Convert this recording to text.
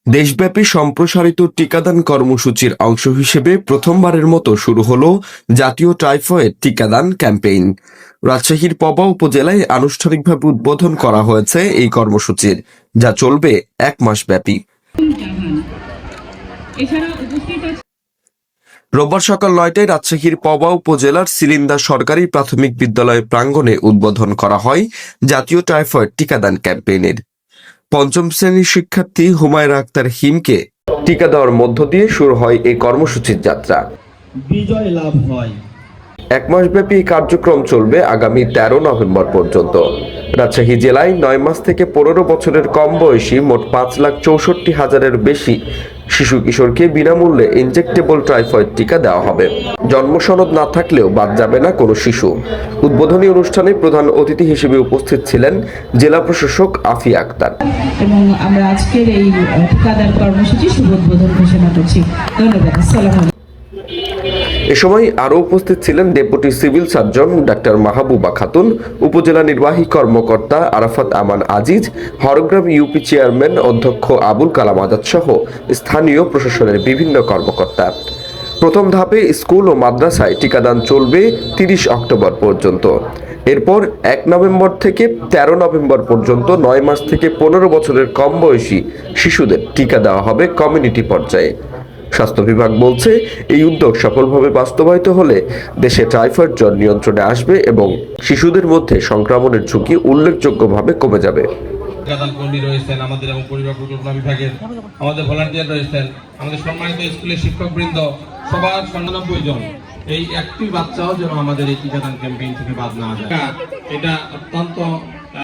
দেশব্যাপী সম্প্রসারিত টিকাদান কর্মসূচির অংশ হিসেবে প্রথমবারের মতো শুরু হলো জাতীয় টাইফয়েড টিকাদান ক্যাম্পেইন। রাজশাহীর পবা উপজেলায় আনুষ্ঠানিকভাবে উদ্বোধন করা হয়েছে এই কর্মসূচির, যা চলবে 1 মাস ব্যাপী। রোববার সকাল 9টায় রাজশাহীর পবা উপজেলার সিলিন্দা সরকারি প্রাথমিক বিদ্যালয় প্রাঙ্গণে উদ্বোধন করা হয় জাতীয় টাইফয়েড টিকাদান ক্যাম্পেইনের। পঞ্চম শ্রেণীর শিক্ষার্থী হুমায়রা আক্তার হিমকে টিকা দেওয়ার মধ্য দিয়ে শুরু হয় এই কর্মসূচির যাত্রা। বিজয় লাভ হয়। 1 মাসব্যাপী এই কার্যক্রম চলবে আগামী 13 নভেম্বর পর্যন্ত। রাজশাহী জেলায় 9 মাস থেকে 15 বছরের কম বয়সী মোট 5,64,000-এর বেশি শিশু কিশোরকে বিনামূল্যে ইনজেক্টেবল টাইফয়েড টিকা দেওয়া হবে। জন্ম সনদ না থাকলেও বাদ যাবে না কোনো শিশু। উদ্বোধনী অনুষ্ঠানে প্রধান অতিথি হিসেবে উপস্থিত ছিলেন জেলা প্রশাসক আফিয়া আক্তার। এবং আমরা আজকের এই টিকাদান কর্মসূচি শুভ উদ্বোধন ঘোষণা করছি। ধন্যবাদ। আসসালামু আলাইকুম। এ সময় আরও উপস্থিত ছিলেন deputy civil surgeon doctor Mahbuba Khatun, উপজেলা নির্বাহী কর্মকর্তা আরাফাত আমান আজিজ, হরগ্রাম ইউপি চেয়ারম্যান অধ্যক্ষ আবুল কালাম আজাদ সহ স্থানীয় প্রশাসনের বিভিন্ন কর্মকর্তা। প্রথম ধাপে স্কুল ও মাদ্রাসায় টিকাদান চলবে 30 অক্টোবর পর্যন্ত। এরপর 1 নভেম্বর থেকে 13 নভেম্বর পর্যন্ত 9 মাস থেকে 15 বছরের কম বয়সী শিশুদের টিকা দেওয়া হবে কমিউনিটি পর্যায়ে। স্বাস্থ্য বিভাগ বলছে, এই উদ্যোগ সফলভাবে বাস্তবায়িত হলে দেশে টাইফয়েড জ্বর নিয়ন্ত্রণে আসবে এবং শিশুদের মধ্যে সংক্রমণের ঝুঁকি উল্লেখযোগ্যভাবে কমে যাবে। টিকাদান কর্মী রয়েছেন, আমাদের এবং পরিবার পরিকল্পনা বিভাগের আমাদের ভলান্টিয়ার রয়েছেন, আমাদের সম্মানিত স্কুলের শিক্ষকবৃন্দ, সবার 99 জন। এই একটি বাচ্চাও যেন আমাদের এই টিকাদান ক্যাম্পেইন থেকে বাদ না যায়। এটা অত্যন্ত